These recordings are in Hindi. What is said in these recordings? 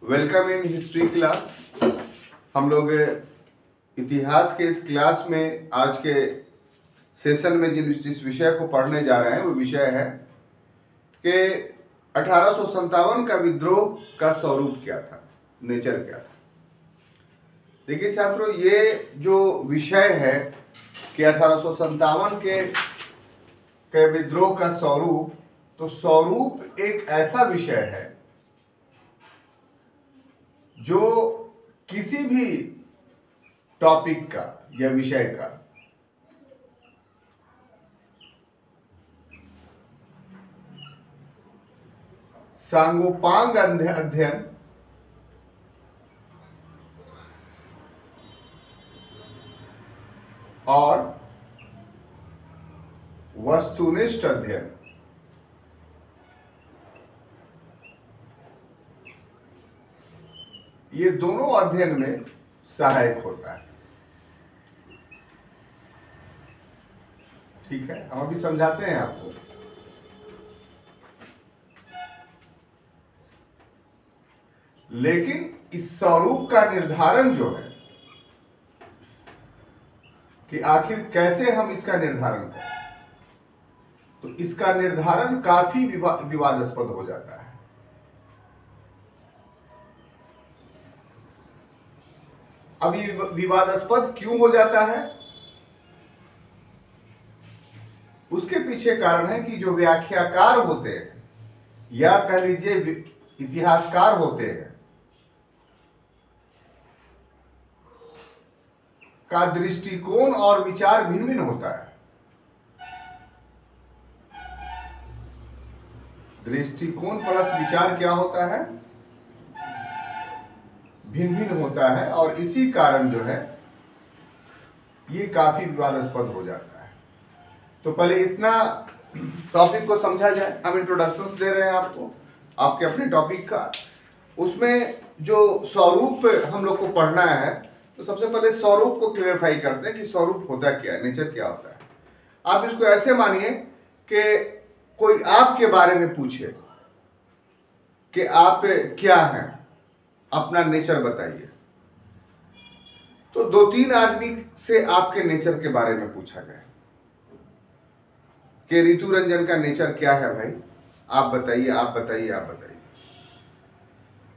Welcome in history class. हम लोग इतिहास के इस क्लास में आज के सेशन में जिस विषय को पढ़ने जा रहे हैं वो विषय है कि 1857 का विद्रोह का स्वरूप क्या था, नेचर क्या था। देखिए छात्रों, ये जो विषय है कि 1857 के विद्रोह का स्वरूप, तो स्वरूप एक ऐसा विषय है जो किसी भी टॉपिक का या विषय का सांगोपांग अध्ययन और वस्तुनिष्ठ अध्ययन ये दोनों अध्ययन में सहायक होता है। ठीक है, हम अभी समझाते हैं आपको। लेकिन इस स्वरूप का निर्धारण जो है कि आखिर कैसे हम इसका निर्धारण करें, तो इसका निर्धारण काफी विवादास्पद हो जाता है। अब ये विवादास्पद क्यों हो जाता है, उसके पीछे कारण है कि जो व्याख्याकार होते हैं या कह लीजिए इतिहासकार होते हैं का दृष्टिकोण और विचार भिन्न भिन्न होता है। दृष्टिकोण प्लस विचार क्या होता है, भिन्न भिन्न होता है, और इसी कारण जो है ये काफी विवादास्पद हो जाता है। तो पहले इतना टॉपिक को समझा जाए। हम इंट्रोडक्शन दे रहे हैं आपको आपके अपने टॉपिक का। उसमें जो स्वरूप हम लोग को पढ़ना है, तो सबसे पहले स्वरूप को क्लियरफाई करते हैं कि स्वरूप होता क्या है, नेचर क्या होता है। आप इसको ऐसे मानिए कि कोई आपके बारे में पूछे कि आप क्या हैं, अपना नेचर बताइए, तो दो तीन आदमी से आपके नेचर के बारे में पूछा जाए कि ऋतु रंजन का नेचर क्या है भाई, आप बताइए, आप बताइए, आप बताइए।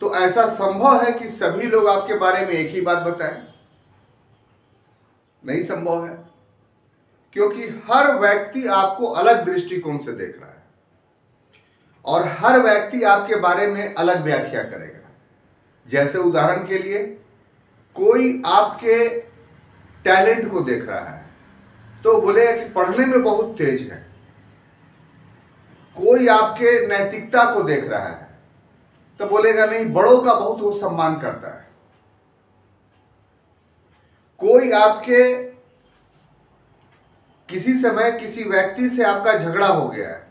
तो ऐसा संभव है कि सभी लोग आपके बारे में एक ही बात बताएं? नहीं संभव है, क्योंकि हर व्यक्ति आपको अलग दृष्टिकोण से देख रहा है और हर व्यक्ति आपके बारे में अलग व्याख्या करेगा। जैसे उदाहरण के लिए, कोई आपके टैलेंट को देख रहा है तो बोलेगा कि पढ़ने में बहुत तेज है। कोई आपके नैतिकता को देख रहा है तो बोलेगा नहीं, बड़ों का बहुत वो सम्मान करता है। कोई आपके किसी समय किसी व्यक्ति से आपका झगड़ा हो गया है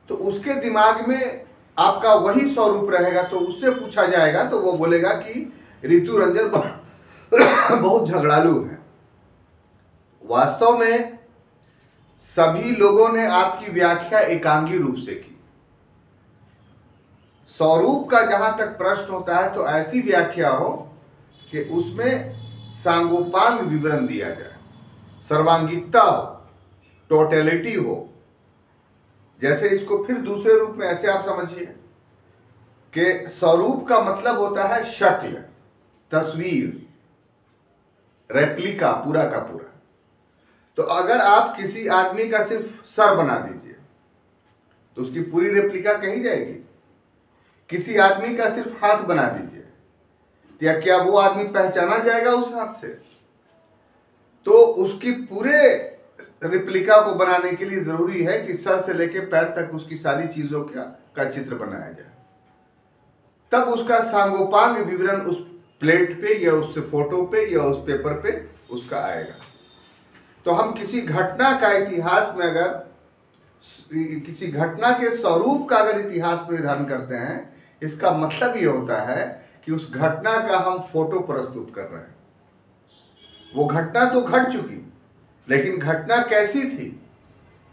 तो उसके दिमाग में आपका वही स्वरूप रहेगा, तो उससे पूछा जाएगा तो वो बोलेगा कि ऋतु रंजन बहुत झगड़ालू है। वास्तव में सभी लोगों ने आपकी व्याख्या एकांगी रूप से की। स्वरूप का जहां तक प्रश्न होता है तो ऐसी व्याख्या हो कि उसमें सांगोपांग विवरण दिया जाए, सर्वांगीणता हो, टोटलिटी हो। जैसे इसको फिर दूसरे रूप में ऐसे आप समझिए कि स्वरूप का मतलब होता है शक्ल, तस्वीर, रेप्लिका, पूरा का पूरा। तो अगर आप किसी आदमी का सिर्फ सर बना दीजिए तो उसकी पूरी रेप्लिका कहीं जाएगी। किसी आदमी का सिर्फ हाथ बना दीजिए, या क्या वो आदमी पहचाना जाएगा उस हाथ से? तो उसकी पूरे रेप्लिका को बनाने के लिए जरूरी है कि सर से लेकर पैर तक उसकी सारी चीजों का चित्र बनाया जाए, तब उसका सांगोपांग विवरण उस प्लेट पे या उस फोटो पे या उस पेपर पे उसका आएगा। तो हम किसी घटना का इतिहास में, अगर किसी घटना के स्वरूप का अगर इतिहास में निर्धारण करते हैं, इसका मतलब ये होता है कि उस घटना का हम फोटो प्रस्तुत कर रहे हैं। वो घटना तो घट चुकी, लेकिन घटना कैसी थी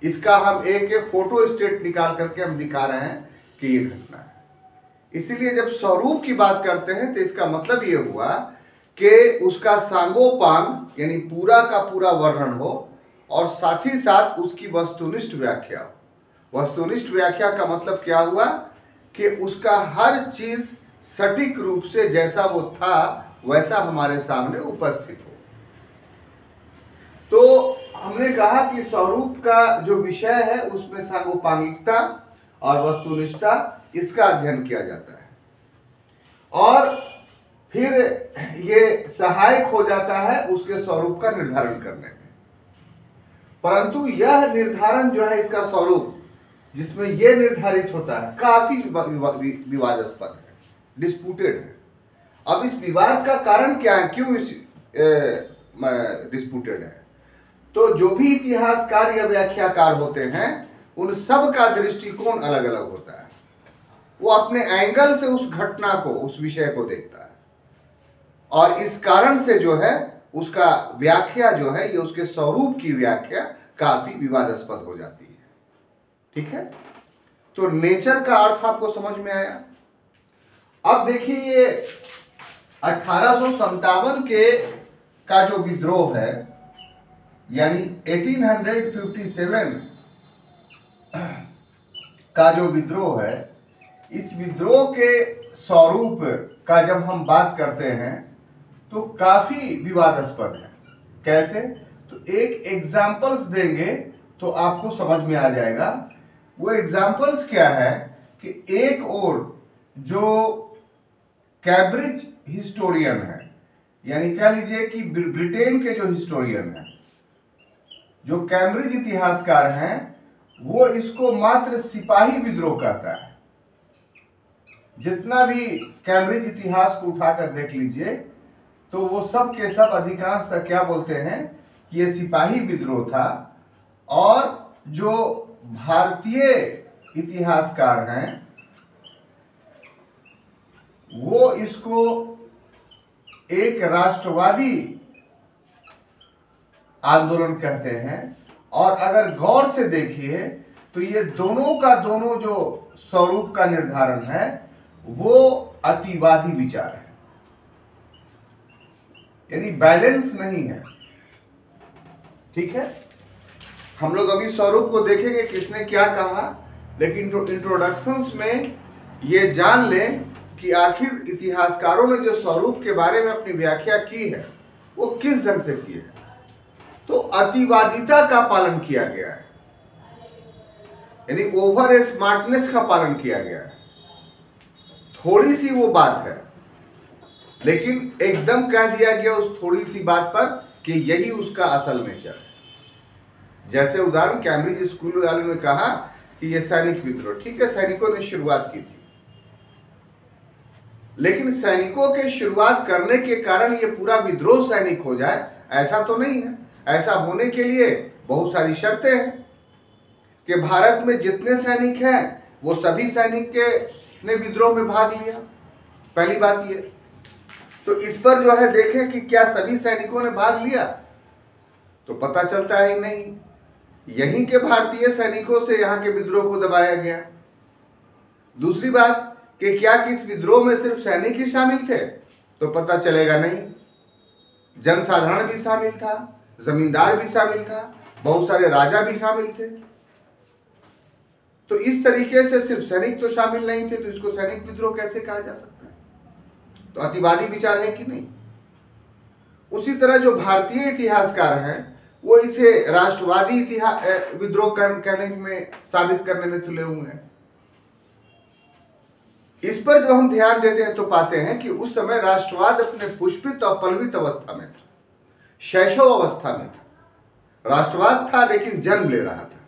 इसका हम एक एक फोटो स्टेट निकाल करके हम दिखा रहे हैं कि ये घटना है। इसीलिए जब स्वरूप की बात करते हैं तो इसका मतलब ये हुआ कि उसका सांगोपांग यानी पूरा का पूरा वर्णन हो और साथ ही साथ उसकी वस्तुनिष्ठ व्याख्या हो। वस्तुनिष्ठ व्याख्या का मतलब क्या हुआ कि उसका हर चीज सटीक रूप से जैसा वो था वैसा हमारे सामने उपस्थित हो। तो हमने कहा कि स्वरूप का जो विषय है उसमें सांगोपांगिकता और वस्तुनिष्ठता इसका अध्ययन किया जाता है और फिर ये सहायक हो जाता है उसके स्वरूप का निर्धारण करने में। परंतु यह निर्धारण जो है इसका स्वरूप जिसमें यह निर्धारित होता है काफी विवादास्पद है, डिस्प्यूटेड है। अब इस विवाद का कारण क्या है, क्यों इस डिस्प्यूटेड है? तो जो भी इतिहासकार या व्याख्याकार होते हैं उन सब का दृष्टिकोण अलग अलग होता है। वो अपने एंगल से उस घटना को, उस विषय को देखता है और इस कारण से जो है उसका व्याख्या जो है ये उसके स्वरूप की व्याख्या काफी विवादास्पद हो जाती है। ठीक है, तो नेचर का अर्थ आपको समझ में आया। अब देखिए ये 1857 के का जो विद्रोह है यानी 1857 का जो विद्रोह है, इस विद्रोह के स्वरूप का जब हम बात करते हैं तो काफी विवादास्पद है। कैसे? तो एक एग्जाम्पल्स देंगे तो आपको समझ में आ जाएगा। वो एग्जाम्पल्स क्या है कि एक और जो कैम्ब्रिज हिस्टोरियन है, यानी कह लीजिए कि ब्रिटेन के जो हिस्टोरियन हैं, जो कैम्ब्रिज इतिहासकार हैं, वो इसको मात्र सिपाही विद्रोह कहता है। जितना भी कैम्ब्रिज इतिहास को उठाकर देख लीजिए तो वो सब के सब अधिकांश तक क्या बोलते हैं कि ये सिपाही विद्रोह था। और जो भारतीय इतिहासकार हैं वो इसको एक राष्ट्रवादी आंदोलन कहते हैं। और अगर गौर से देखिए तो ये दोनों का दोनों जो स्वरूप का निर्धारण है वो अतिवादी विचार है, यानी बैलेंस नहीं है। ठीक है, हम लोग अभी स्वरूप को देखेंगे किसने क्या कहा, लेकिन इंट्रोडक्शंस में ये जान लें कि आखिर इतिहासकारों ने जो स्वरूप के बारे में अपनी व्याख्या की है वो किस ढंग से की है। तो अतिवादिता का पालन किया गया है, यानी ओवर स्मार्टनेस का पालन किया गया है। थोड़ी सी वो बात है लेकिन एकदम कह दिया गया उस थोड़ी सी बात पर कि यही उसका असल नेचर है। जैसे उदाहरण कैम्ब्रिज स्कूल वालों ने कहा कि ये सैनिक विद्रोह, ठीक है, सैनिकों ने शुरुआत की थी, लेकिन सैनिकों के शुरुआत करने के कारण ये पूरा विद्रोह सैनिक हो जाए ऐसा तो नहीं है। ऐसा होने के लिए बहुत सारी शर्तें हैं कि भारत में जितने सैनिक हैं वो सभी सैनिक ने विद्रोह में भाग लिया, पहली बात ये। तो इस पर जो है देखें कि क्या सभी सैनिकों ने भाग लिया, तो पता चलता है नहीं। यहीं के भारतीय सैनिकों से यहाँ के विद्रोह को दबाया गया। दूसरी बात कि क्या कि इस विद्रोह में सिर्फ सैनिक ही शामिल थे, तो पता चलेगा नहीं। जनसाधारण भी शामिल था, जमींदार भी शामिल था, बहुत सारे राजा भी शामिल थे। तो इस तरीके से सिर्फ सैनिक तो शामिल नहीं थे, तो इसको सैनिक विद्रोह कैसे कहा जा सकता है? तो अतिवादी विचार है कि नहीं? उसी तरह जो भारतीय इतिहासकार हैं वो इसे राष्ट्रवादी विद्रोह कहने में, साबित करने में तुले हुए हैं। इस पर जब हम ध्यान देते हैं तो पाते हैं कि उस समय राष्ट्रवाद अपने पुष्पित और पल्लवित अवस्था में था, शैशव अवस्था में था। राष्ट्रवाद था लेकिन जन्म ले रहा था,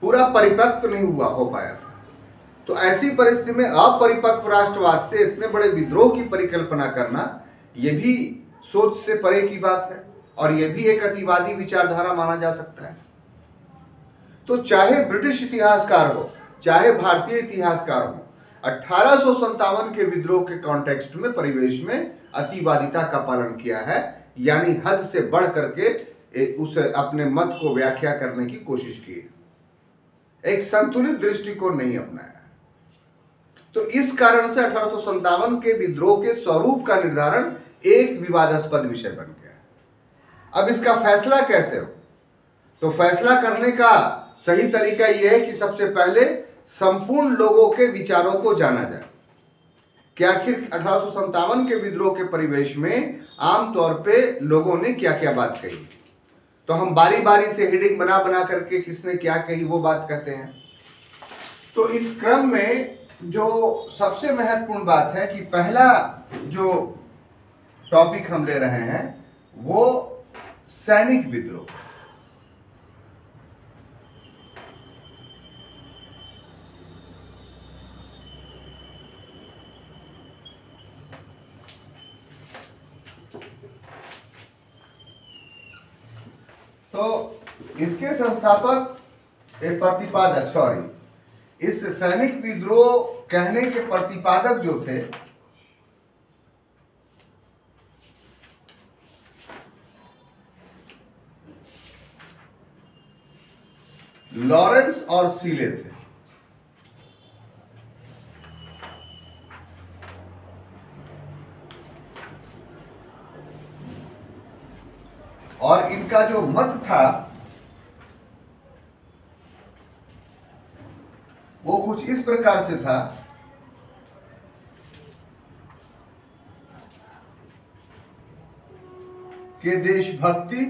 पूरा परिपक्व नहीं हो पाया था। तो ऐसी परिस्थिति में अपरिपक्व राष्ट्रवाद से इतने बड़े विद्रोह की परिकल्पना करना यह भी सोच से परे की बात है और यह भी एक अतिवादी विचारधारा माना जा सकता है। तो चाहे ब्रिटिश इतिहासकार हो चाहे भारतीय इतिहासकार हो, 1857 के विद्रोह के कॉन्टेक्स्ट में, परिवेश में अतिवादिता का पालन किया है, यानी हद से बढ़ करके उस अपने मत को व्याख्या करने की कोशिश की, एक संतुलित दृष्टिकोण नहीं अपनाया। तो इस कारण से 1857 के विद्रोह के स्वरूप का निर्धारण एक विवादास्पद विषय बन गया। अब इसका फैसला कैसे हो? तो फैसला करने का सही तरीका यह है कि सबसे पहले संपूर्ण लोगों के विचारों को जाना जाए कि आखिर 1857 के विद्रोह के परिवेश में आमतौर पे लोगों ने क्या क्या बात कही। तो हम बारी बारी से हेडिंग बना बना करके किसने क्या कही वो बात कहते हैं। तो इस क्रम में जो सबसे महत्वपूर्ण बात है कि पहला जो टॉपिक हम ले रहे हैं वो सैनिक विद्रोह। तो इसके संस्थापक इस सैनिक विद्रोह कहने के प्रतिपादक जो थे लॉरेंस और सीले थे। और इनका जो मत था वो कुछ इस प्रकार से था कि देशभक्ति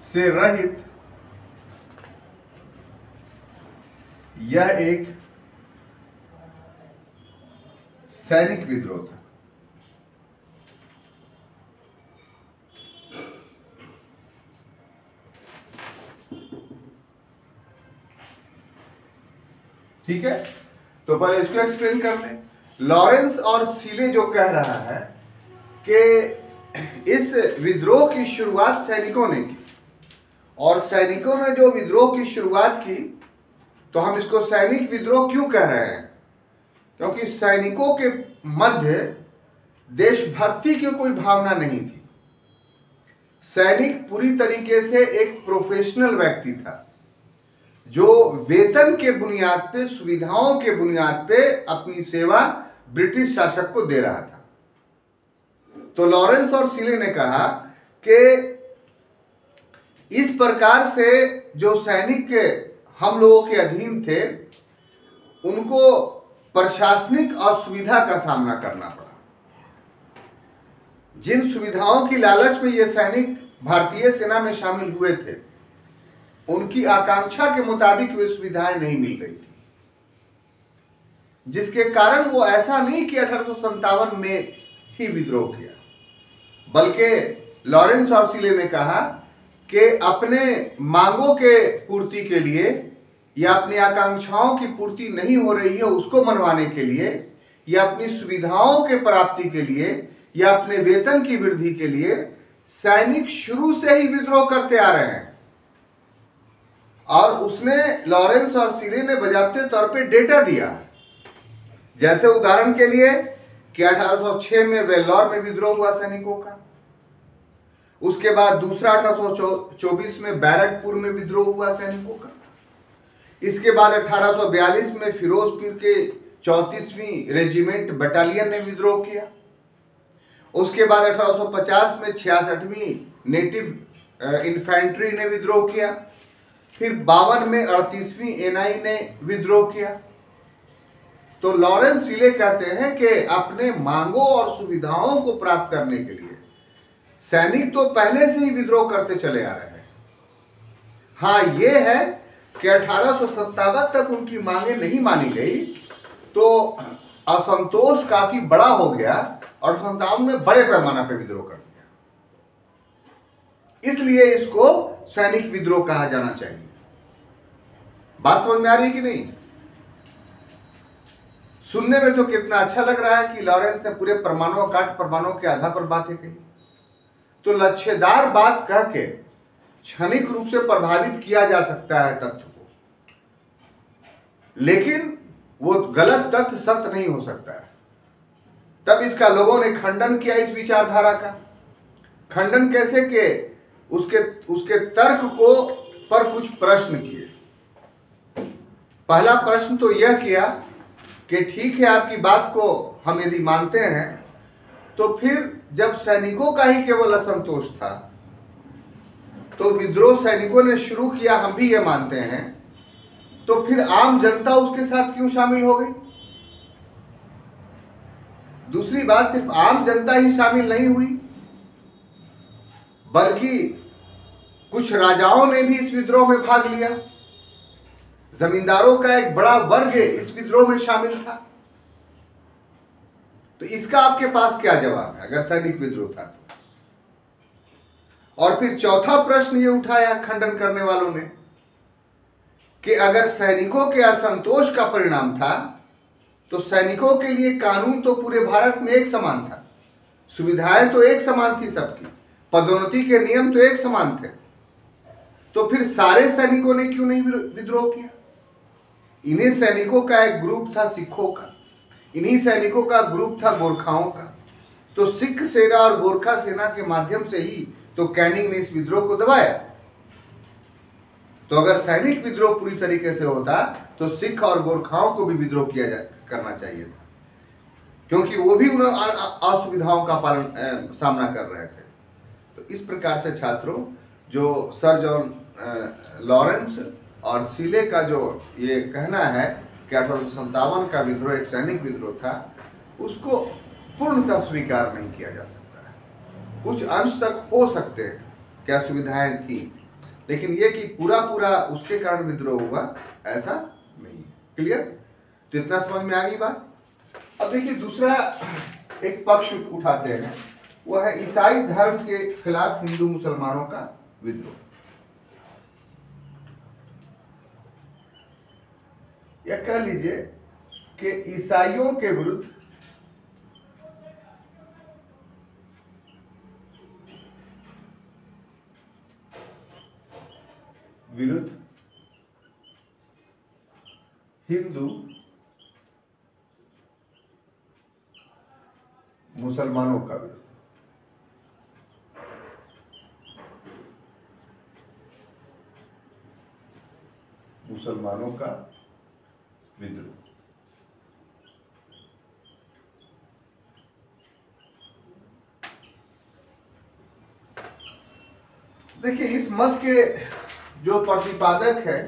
से रहित यह एक सैनिक विद्रोह था। ठीक है, तो पहले इसको एक्सप्लेन कर लें। लॉरेंस और सीले जो कह रहा है कि इस विद्रोह की शुरुआत सैनिकों ने की, और सैनिकों ने जो विद्रोह की शुरुआत की तो हम इसको सैनिक विद्रोह क्यों कह रहे हैं? क्योंकि सैनिकों के मध्य देशभक्ति की कोई भावना नहीं थी। सैनिक पूरी तरीके से एक प्रोफेशनल व्यक्ति था जो वेतन के बुनियाद पे, सुविधाओं के बुनियाद पे अपनी सेवा ब्रिटिश शासक को दे रहा था। तो लॉरेंस और सीले ने कहा कि इस प्रकार से जो सैनिक हम लोगों के अधीन थे उनको प्रशासनिक असुविधा का सामना करना पड़ा। जिन सुविधाओं की लालच में ये सैनिक भारतीय सेना में शामिल हुए थे उनकी आकांक्षा के मुताबिक वे सुविधाएं नहीं मिल रही थी, जिसके कारण वो ऐसा नहीं कि 1857 में ही विद्रोह किया, बल्कि लॉरेंस और सीले ने कहा कि अपने मांगों के पूर्ति के लिए या अपनी आकांक्षाओं की पूर्ति नहीं हो रही है उसको मनवाने के लिए या अपनी सुविधाओं के प्राप्ति के लिए या अपने वेतन की वृद्धि के लिए सैनिक शुरू से ही विद्रोह करते आ रहे हैं। और उसने लॉरेंस और सीले ने बजाते तौर पे डेटा दिया, जैसे उदाहरण के लिए कि 1806 में वेल्लोर में विद्रोह हुआ सैनिकों का, उसके बाद दूसरा 1824 में बैरकपुर में विद्रोह हुआ सैनिकों का, इसके बाद 1842 में फिरोजपुर के 34वीं रेजिमेंट बटालियन ने विद्रोह किया, उसके बाद 1850 में 66वीं नेटिव इन्फेंट्री ने विद्रोह किया, फिर 52 में 38वीं एनआई ने विद्रोह किया। तो लॉरेंस सीले कहते हैं कि अपने मांगों और सुविधाओं को प्राप्त करने के लिए सैनिक तो पहले से ही विद्रोह करते चले आ रहे हैं। हाँ, ये है कि 1857 तक उनकी मांगे नहीं मानी गई तो असंतोष काफी बड़ा हो गया और 1857 में बड़े पैमाने पर विद्रोह कर दिया। इसलिए इसको सैनिक विद्रोह कहा जाना चाहिए। बात समझ में आ रही है कि नहीं? सुनने में तो कितना अच्छा लग रहा है कि लॉरेंस ने पूरे परमाणु काट परमाणु के आधार पर बातें कही, तो लक्ष्यदार बात कह के क्षणिक रूप से प्रभावित किया जा सकता है तथ्य को, लेकिन वो गलत तथ्य सत्य नहीं हो सकता है। तब इसका लोगों ने खंडन किया, इस विचारधारा का खंडन कैसे कि उसके तर्क को पर कुछ प्रश्न किए पहला प्रश्न तो यह किया कि ठीक है, आपकी बात को हम यदि मानते हैं, तो फिर जब सैनिकों का ही केवल असंतोष था तो विद्रोह सैनिकों ने शुरू किया, हम भी ये मानते हैं, तो फिर आम जनता उसके साथ क्यों शामिल हो गई? दूसरी बात, सिर्फ आम जनता ही शामिल नहीं हुई, बल्कि कुछ राजाओं ने भी इस विद्रोह में भाग लिया। जमींदारों का एक बड़ा वर्ग इस विद्रोह में शामिल था। तो इसका आपके पास क्या जवाब है अगर सैनिक विद्रोह था तो? और फिर चौथा प्रश्न ये उठाया खंडन करने वालों ने कि अगर सैनिकों के असंतोष का परिणाम था तो सैनिकों के लिए कानून तो पूरे भारत में एक समान था, सुविधाएं तो एक समान थी सबकी, पदोन्नति के नियम तो एक समान थे, तो फिर सारे सैनिकों ने क्यों नहीं विद्रोह किया? इन्हीं सैनिकों का एक ग्रुप था सिखों का, इन्हीं सैनिकों का ग्रुप था गोरखाओं का। तो सिख सेना और गोरखा सेना के माध्यम से ही तो कैनिंग ने इस विद्रोह को दबाया। तो अगर सैनिक विद्रोह पूरी तरीके से होता तो सिख और गोरखाओं को भी विद्रोह करना चाहिए था, क्योंकि वो भी उन असुविधाओं का सामना कर रहे थे। तो इस प्रकार से छात्रों, जो सर जॉन लॉरेंस और सीले का जो ये कहना है कि 1857 का विद्रोह एक सैनिक विद्रोह था, उसको पूर्णतः स्वीकार नहीं किया जा सकता है। कुछ अंश तक हो सकते हैं, क्या सुविधाएं थी, लेकिन ये कि पूरा पूरा उसके कारण विद्रोह हुआ, ऐसा नहीं है। क्लियर? तो इतना समझ में आ गई बात। अब देखिए, दूसरा एक पक्ष उठाते हैं, वह है ईसाई धर्म के खिलाफ हिंदू मुसलमानों का विद्रोह। या कह लीजिए कि ईसाइयों के विरुद्ध हिंदू मुसलमानों का विरोध। मुसलमानों का विद्रोह। देखिए, इस मत के जो प्रतिपादक है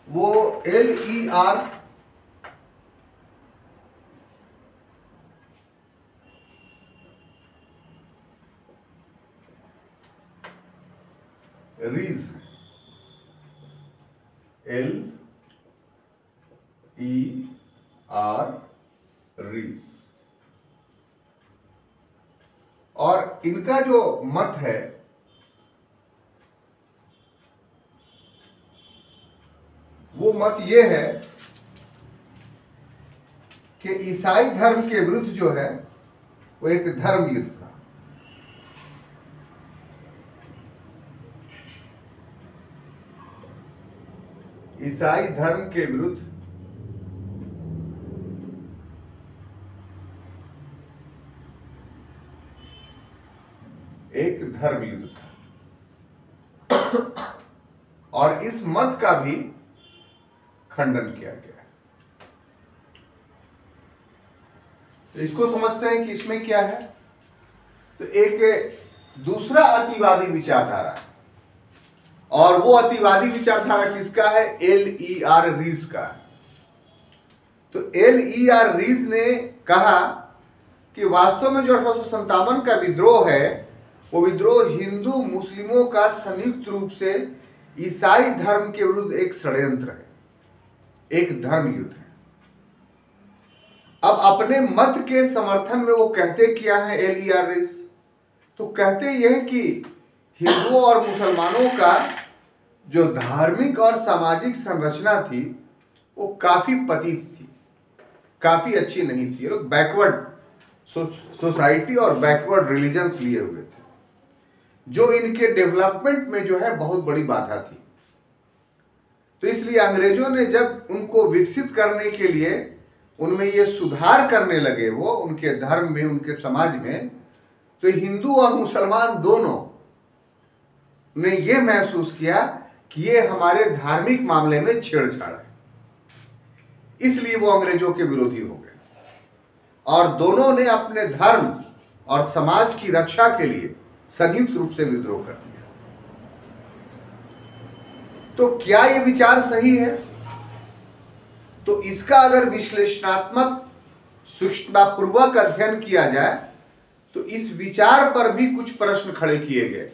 वो LER रीज, LER रीज। और इनका जो मत है वो मत ये है कि ईसाई धर्म के विरुद्ध जो है वो एक धर्म युद्ध था। ईसाई धर्म के विरुद्ध एक धर्म युद्ध था, और इस मत का भी खंडन किया गया है। तो इसको समझते हैं कि इसमें क्या है। तो एक दूसरा अतिवादी विचारधारा है, और वो अतिवादी विचारधारा किसका है? LER रीज का है। तो LER रीज ने कहा कि वास्तव में जो 1857 का विद्रोह है वो विद्रोह हिंदू मुस्लिमों का संयुक्त रूप से ईसाई धर्म के विरुद्ध एक षड्यंत्र है, एक धर्म युद्ध है। अब अपने मत के समर्थन में वो कहते क्या है LER रीज? तो कहते यह कि हिंदुओं और मुसलमानों का जो धार्मिक और सामाजिक संरचना थी वो काफी पतित थी, काफी अच्छी नहीं थी। लोग बैकवर्ड सोसाइटी और बैकवर्ड रिलीजन्स लिए हुए थे, जो इनके डेवलपमेंट में जो है बहुत बड़ी बाधा थी। तो इसलिए अंग्रेजों ने जब उनको विकसित करने के लिए उनमें ये सुधार करने लगे, वो उनके धर्म में, उनके समाज में, तो हिंदू और मुसलमान दोनों ने ये महसूस किया कि ये हमारे धार्मिक मामले में छेड़छाड़ है, इसलिए वो अंग्रेजों के विरोधी हो गए और दोनों ने अपने धर्म और समाज की रक्षा के लिए संयुक्त रूप से विद्रोह कर दिया। तो क्या ये विचार सही है? तो इसका अगर विश्लेषणात्मक सूक्ष्मतापूर्वक अध्ययन किया जाए तो इस विचार पर भी कुछ प्रश्न खड़े किए गए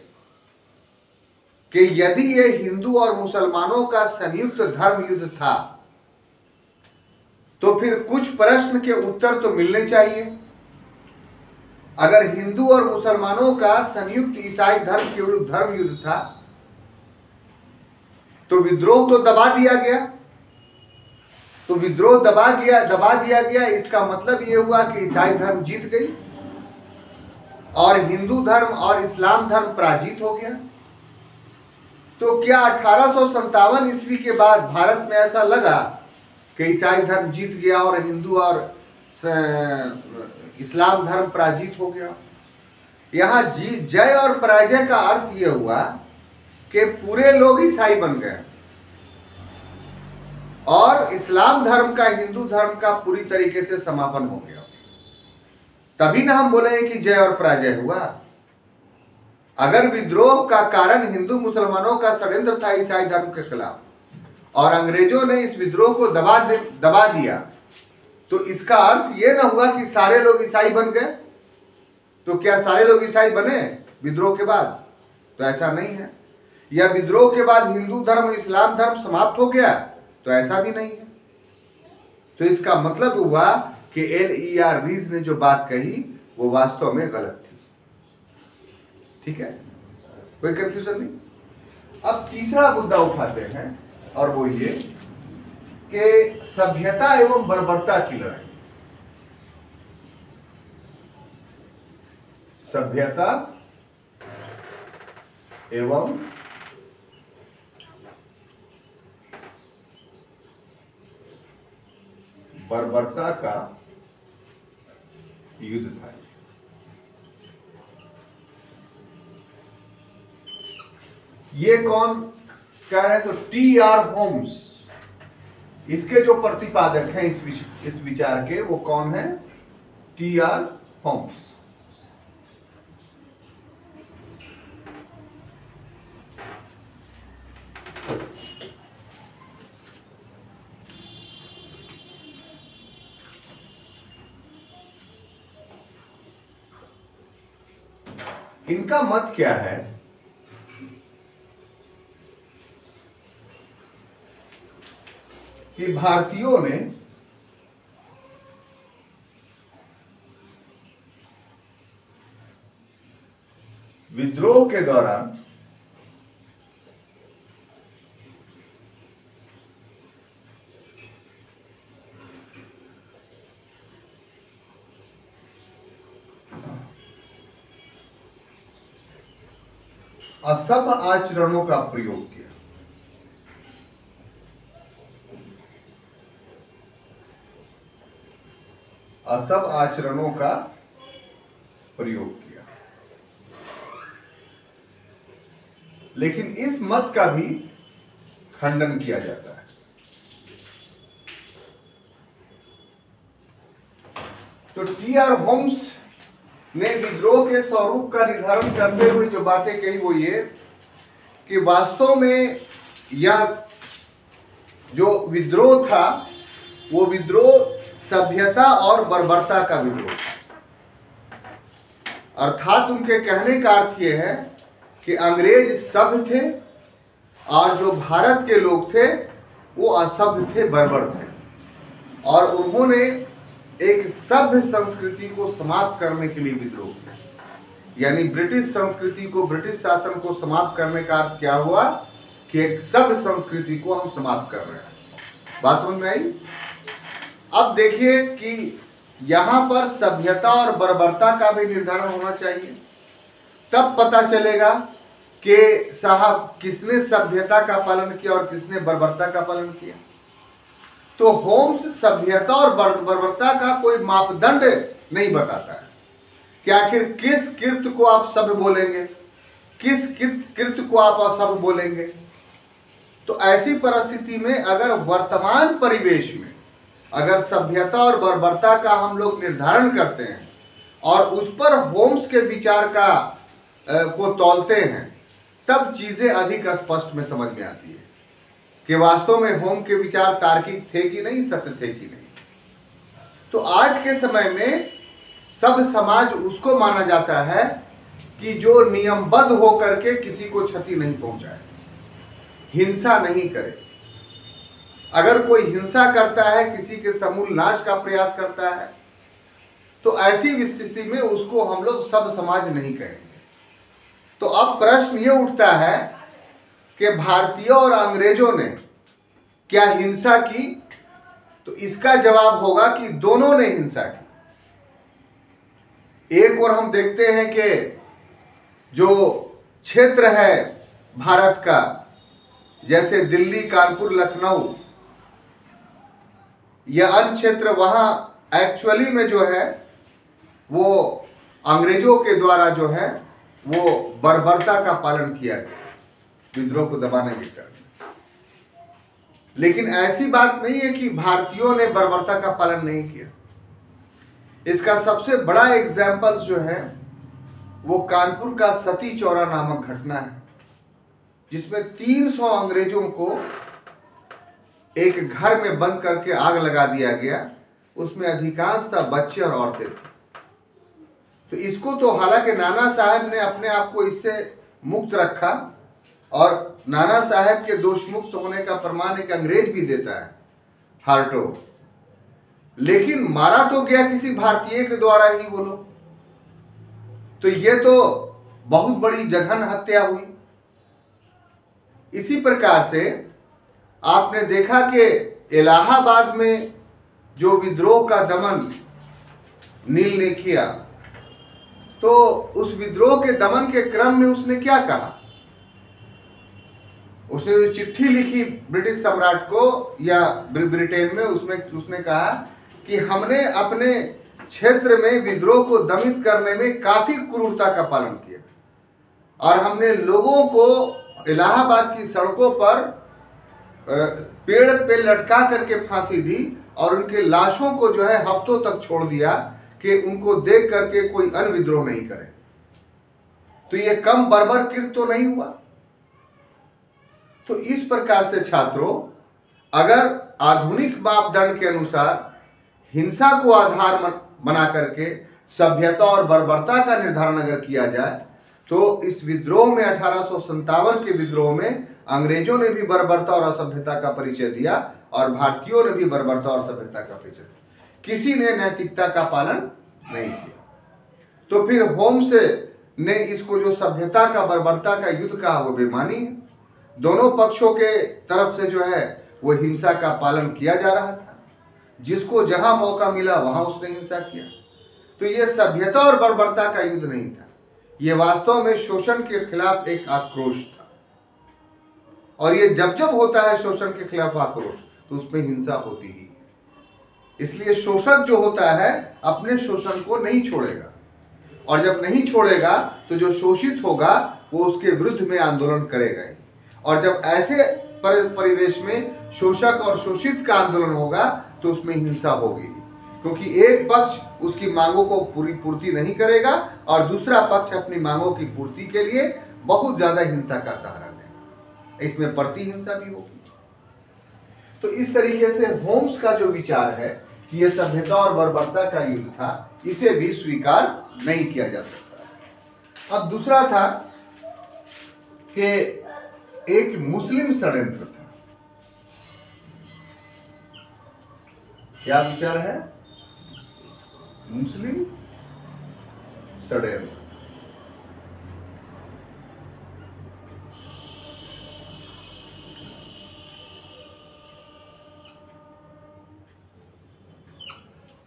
कि यदि ये हिंदू और मुसलमानों का संयुक्त धर्म युद्ध था तो फिर कुछ प्रश्न के उत्तर तो मिलने चाहिए। अगर हिंदू और मुसलमानों का संयुक्त ईसाई धर्म के विरुद्ध धर्म युद्ध था तो विद्रोह तो दबा दिया गया, तो विद्रोह दबा दिया गया, इसका मतलब यह हुआ कि ईसाई धर्म जीत गई और हिंदू धर्म और इस्लाम धर्म पराजित हो गया। तो क्या 1857 ईस्वी के बाद भारत में ऐसा लगा कि ईसाई धर्म जीत गया और हिंदू और इस्लाम धर्म पराजित हो गया? यहाँ जय और पराजय का अर्थ यह हुआ कि पूरे लोग ईसाई बन गए और इस्लाम धर्म का हिंदू धर्म का पूरी तरीके से समापन हो गया। तभी ना हम बोले कि जय और पराजय हुआ। अगर विद्रोह का कारण हिंदू मुसलमानों का षड्यंत्र था ईसाई धर्म के खिलाफ और अंग्रेजों ने इस विद्रोह को दबा दिया तो इसका अर्थ ये ना हुआ कि सारे लोग ईसाई बन गए। तो क्या सारे लोग ईसाई बने विद्रोह के बाद? तो ऐसा नहीं है। या विद्रोह के बाद हिंदू धर्म इस्लाम धर्म समाप्त हो गया? तो ऐसा भी नहीं है। तो इसका मतलब हुआ कि L.E.R. रीज ने जो बात कही वो वास्तव में गलत थी। ठीक है, कोई कंफ्यूजन नहीं। अब तीसरा मुद्दा उठाते हैं और वो ये कि सभ्यता एवं बर्बरता की लड़ाई। सभ्यता एवं बर्बरता का युद्ध था। ये कौन कह रहे हैं? तो T.R. होम्स, इसके जो प्रतिपादक हैं इस विचार के, वो कौन है? T.R. होम्स। इनका मत क्या है कि भारतीयों ने विद्रोह के दौरान असभ्य आचरणों का प्रयोग किया। असभ्य आचरणों का प्रयोग किया। लेकिन इस मत का भी खंडन किया जाता है। तो T.R. होम्स ने विद्रोह के स्वरूप का निर्धारण करते हुए जो बातें कही वो ये कि वास्तव में यह जो विद्रोह था वो विद्रोह सभ्यता और बर्बरता का विद्रोह था। अर्थात उनके कहने का अर्थ ये है कि अंग्रेज सभ्य थे और जो भारत के लोग थे वो असभ्य थे, बर्बर थे, और उन्होंने एक सभ्य संस्कृति को समाप्त करने के लिए विद्रोह किया। यानी ब्रिटिश संस्कृति को, ब्रिटिश शासन को समाप्त करने का अर्थ क्या हुआ कि एक सभ्य संस्कृति को हम समाप्त कर रहे हैं। बात समझ में आई? अब देखिए कि यहां पर सभ्यता और बर्बरता का भी निर्धारण होना चाहिए, तब पता चलेगा कि साहब किसने सभ्यता का पालन किया और किसने बर्बरता का पालन किया। तो होम्स सभ्यता और बर्बरता का कोई मापदंड नहीं बताता है कि आखिर किस कृत्य को आप सभ्य बोलेंगे, किस कृत्य को आप असभ्य बोलेंगे। तो ऐसी परिस्थिति में अगर वर्तमान परिवेश में अगर सभ्यता और बर्बरता का हम लोग निर्धारण करते हैं और उस पर होम्स के विचार का को तौलते हैं, तब चीजें अधिक स्पष्ट में समझ में आती है कि वास्तव में होम के विचार तार्किक थे कि नहीं, सत्य थे कि नहीं। तो आज के समय में सब समाज उसको माना जाता है कि जो नियमबद्ध होकर के किसी को क्षति नहीं पहुंचाए, हिंसा नहीं करे। अगर कोई हिंसा करता है, किसी के समूल नाश का प्रयास करता है, तो ऐसी स्थिति में उसको हम लोग सब समाज नहीं कहेंगे। तो अब प्रश्न ये उठता है कि भारतीयों और अंग्रेजों ने क्या हिंसा की? तो इसका जवाब होगा कि दोनों ने हिंसा की। एक और हम देखते हैं कि जो क्षेत्र है भारत का, जैसे दिल्ली, कानपुर, लखनऊ या अन्य क्षेत्र, वहां एक्चुअली में जो है वो अंग्रेजों के द्वारा जो है वो बर्बरता का पालन किया गया, विद्रोह को दबाने के कारण। लेकिन ऐसी बात नहीं है कि भारतीयों ने बर्बरता का पालन नहीं किया। इसका सबसे बड़ा एग्जाम्पल जो है वो कानपुर का सती चौरा नामक घटना है, जिसमें 300 अंग्रेजों को एक घर में बंद करके आग लगा दिया गया। उसमें अधिकांशतः बच्चे और औरतें थे। तो इसको तो हालांकि नाना साहब ने अपने आप को इससे मुक्त रखा, और नाना साहब के दोष मुक्त होने का प्रमाण एक अंग्रेज भी देता है, हार्टो। लेकिन मारा तो गया किसी भारतीय के द्वारा ही बोलो, तो ये तो बहुत बड़ी जघन्य हत्या हुई। इसी प्रकार से आपने देखा कि इलाहाबाद में जो विद्रोह का दमन नील ने किया, तो उस विद्रोह के दमन के क्रम में उसने क्या कहा? उसने जो चिट्ठी लिखी ब्रिटिश सम्राट को या ब्रिटेन में, उसमें उसने कहा कि हमने अपने क्षेत्र में विद्रोह को दमित करने में काफी क्रूरता का पालन किया, और हमने लोगों को इलाहाबाद की सड़कों पर पेड़ पे लटका करके फांसी दी, और उनके लाशों को जो है हफ्तों तक छोड़ दिया कि उनको देख करके कोई अन्य विद्रोह नहीं करे। तो ये कम बर्बर कृत्य तो नहीं हुआ? तो इस प्रकार से छात्रों, अगर आधुनिक मापदंड के अनुसार हिंसा को आधार बना करके सभ्यता और बर्बरता का निर्धारण अगर किया जाए, तो इस विद्रोह में 1857 के विद्रोह में अंग्रेजों ने भी बर्बरता और असभ्यता का परिचय दिया, और भारतीयों ने भी बर्बरता और सभ्यता का परिचय दिया। किसी ने नैतिकता का पालन नहीं किया। तो फिर होम्स ने इसको जो सभ्यता का बर्बरता का युद्ध कहा, वो बेमानी है। दोनों पक्षों के तरफ से जो है वो हिंसा का पालन किया जा रहा था। जिसको जहां मौका मिला वहां उसने हिंसा किया। तो ये सभ्यता और बर्बरता का युद्ध नहीं था, ये वास्तव में शोषण के खिलाफ एक आक्रोश था। और ये जब जब होता है शोषण के खिलाफ आक्रोश, तो उसमें हिंसा होती ही है। इसलिए शोषक जो होता है अपने शोषण को नहीं छोड़ेगा, और जब नहीं छोड़ेगा तो जो शोषित होगा वो उसके विरुद्ध में आंदोलन करेगा। और जब ऐसे परिवेश में शोषक और शोषित का आंदोलन होगा तो उसमें हिंसा होगी, क्योंकि एक पक्ष उसकी मांगों को पूरी पूर्ति नहीं करेगा और दूसरा पक्ष अपनी मांगों की पूर्ति के लिए बहुत ज्यादा हिंसा का सहारा लेगा। इसमें प्रति हिंसा भी होगी। तो इस तरीके से होम्स का जो विचार है कि यह सभ्यता और बर्बरता का युद्ध था, इसे भी स्वीकार नहीं किया जा सकता। अब दूसरा था कि एक मुस्लिम षड्यंत्र था। क्या विचार है? मुस्लिम षड्यंत्र।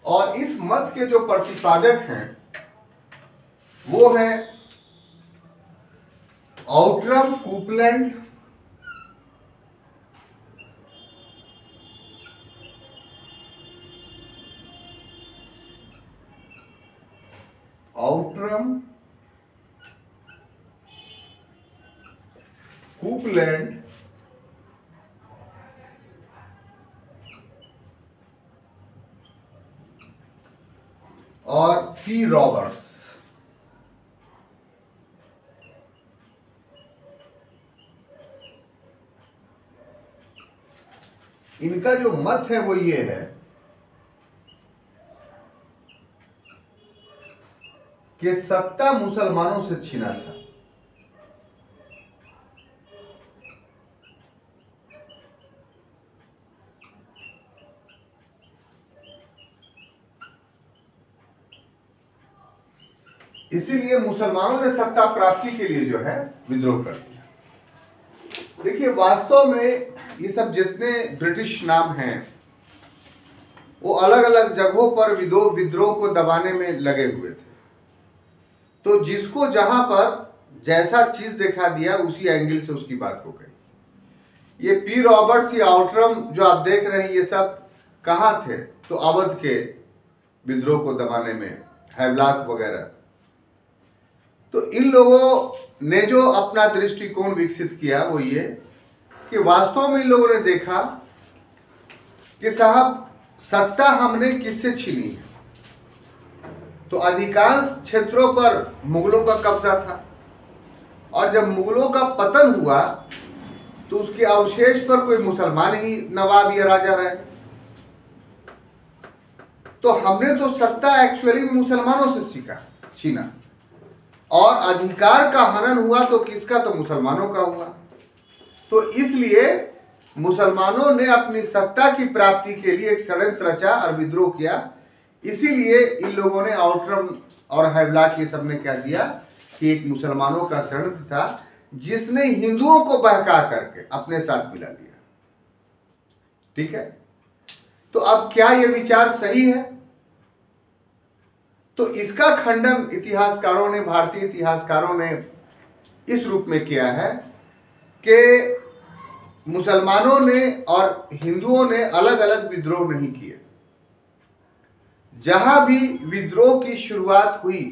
और इस मत के जो प्रतिपादक हैं वो है आउट्रम कूपलैंड, आउट्रम कूपलैंड और पी रॉबर्ट्स। इनका जो मत है वो ये है कि सत्ता मुसलमानों से छीना था। इसीलिए मुसलमानों ने सत्ता प्राप्ति के लिए जो है विद्रोह कर दिया। देखिए, वास्तव में ये सब जितने ब्रिटिश नाम हैं वो अलग अलग जगहों पर विद्रोह को दबाने में लगे हुए थे। तो जिसको जहां पर जैसा चीज दिखा दिया उसी एंगल से उसकी बात हो गई। ये पी रॉबर्ट्स या आउटरम जो आप देख रहे हैं ये सब कहाँ थे? तो अवध के विद्रोह को दबाने में, हैवलाक वगैरह। तो इन लोगों ने जो अपना दृष्टिकोण विकसित किया वो ये कि वास्तव में इन लोगों ने देखा कि साहब सत्ता हमने किससे छीनी है। तो अधिकांश क्षेत्रों पर मुगलों का कब्जा था और जब मुगलों का पतन हुआ तो उसके अवशेष पर कोई मुसलमान ही नवाब या राजा रहे। तो हमने तो सत्ता एक्चुअली मुसलमानों से छीना और अधिकार का हनन हुआ तो किसका? तो मुसलमानों का हुआ। तो इसलिए मुसलमानों ने अपनी सत्ता की प्राप्ति के लिए एक षड्यंत्र रचा और विद्रोह किया। इसीलिए इन लोगों ने आउटरम और हैवलाक ये सब ने क्या दिया कि एक मुसलमानों का षड्यंत्र था जिसने हिंदुओं को बहका करके अपने साथ मिला लिया। ठीक है, तो अब क्या यह विचार सही है? तो इसका खंडन इतिहासकारों ने, भारतीय इतिहासकारों ने इस रूप में किया है कि मुसलमानों ने और हिंदुओं ने अलग अलग विद्रोह नहीं किए। जहां भी विद्रोह की शुरुआत हुई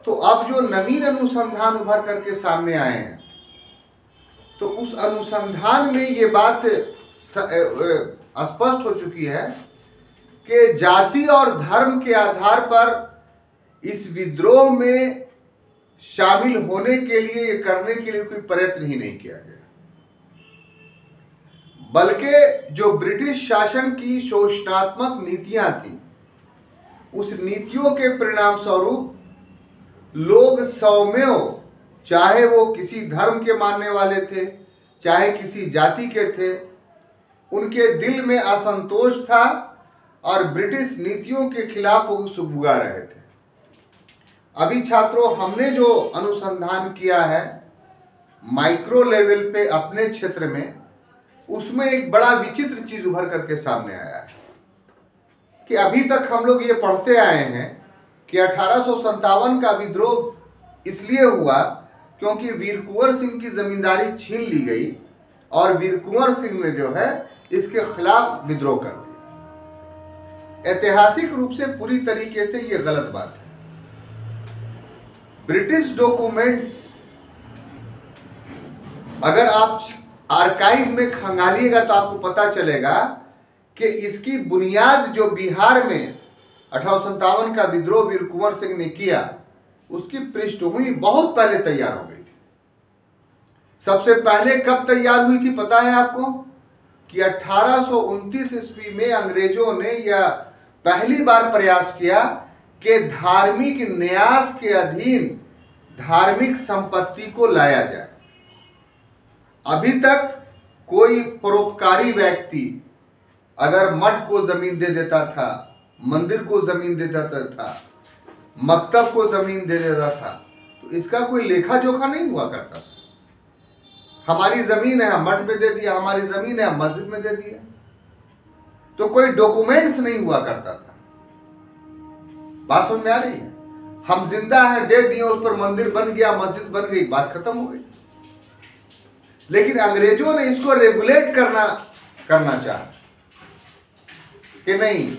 तो अब जो नवीन अनुसंधान उभर करके सामने आए हैं तो उस अनुसंधान में ये बात स्पष्ट हो चुकी है कि जाति और धर्म के आधार पर इस विद्रोह में शामिल होने के लिए, करने के लिए कोई प्रयत्न ही नहीं किया गया, बल्कि जो ब्रिटिश शासन की शोषणात्मक नीतियां थी उस नीतियों के परिणाम स्वरूप लोग सौम्यों, चाहे वो किसी धर्म के मानने वाले थे चाहे किसी जाति के थे, उनके दिल में असंतोष था और ब्रिटिश नीतियों के खिलाफ वो सुबुगा रहे थे। अभी छात्रों, हमने जो अनुसंधान किया है माइक्रो लेवल पे अपने क्षेत्र में, उसमें एक बड़ा विचित्र चीज उभर करके सामने आया है कि अभी तक हम लोग ये पढ़ते आए हैं कि 1857 का विद्रोह इसलिए हुआ क्योंकि वीर कुंवर सिंह की जमींदारी छीन ली गई और वीर कुंवर सिंह ने जो है इसके खिलाफ विद्रोह कर दिया। ऐतिहासिक रूप से पूरी तरीके से ये गलत बात है। ब्रिटिश डॉक्यूमेंट्स अगर आप आर्काइव में खंगालिएगा तो आपको पता चलेगा कि इसकी बुनियाद जो बिहार में 1857 का विद्रोह वीर कुंवर सिंह ने किया उसकी पृष्ठभूमि बहुत पहले तैयार हो गई थी। सबसे पहले कब तैयार हुई थी पता है आपको? कि 1829 ईस्वी में अंग्रेजों ने यह पहली बार प्रयास किया कि धार्मिक न्यास के अधीन धार्मिक संपत्ति को लाया जाए। अभी तक कोई परोपकारी व्यक्ति अगर मठ को जमीन दे देता था, मंदिर को जमीन दे देता था, मकतब को जमीन दे देता था, तो इसका कोई लेखा जोखा नहीं हुआ करता था। हमारी जमीन है हम मठ में दे दिया, हमारी जमीन है हम मस्जिद में दे दिया, तो कोई डॉक्यूमेंट्स नहीं हुआ करता था। बात समझ में आ रही है? हम जिंदा हैं, दे दिए, उस पर मंदिर बन गया, मस्जिद बन गई, बात खत्म हो गई। लेकिन अंग्रेजों ने इसको रेगुलेट करना चाहा कि नहीं,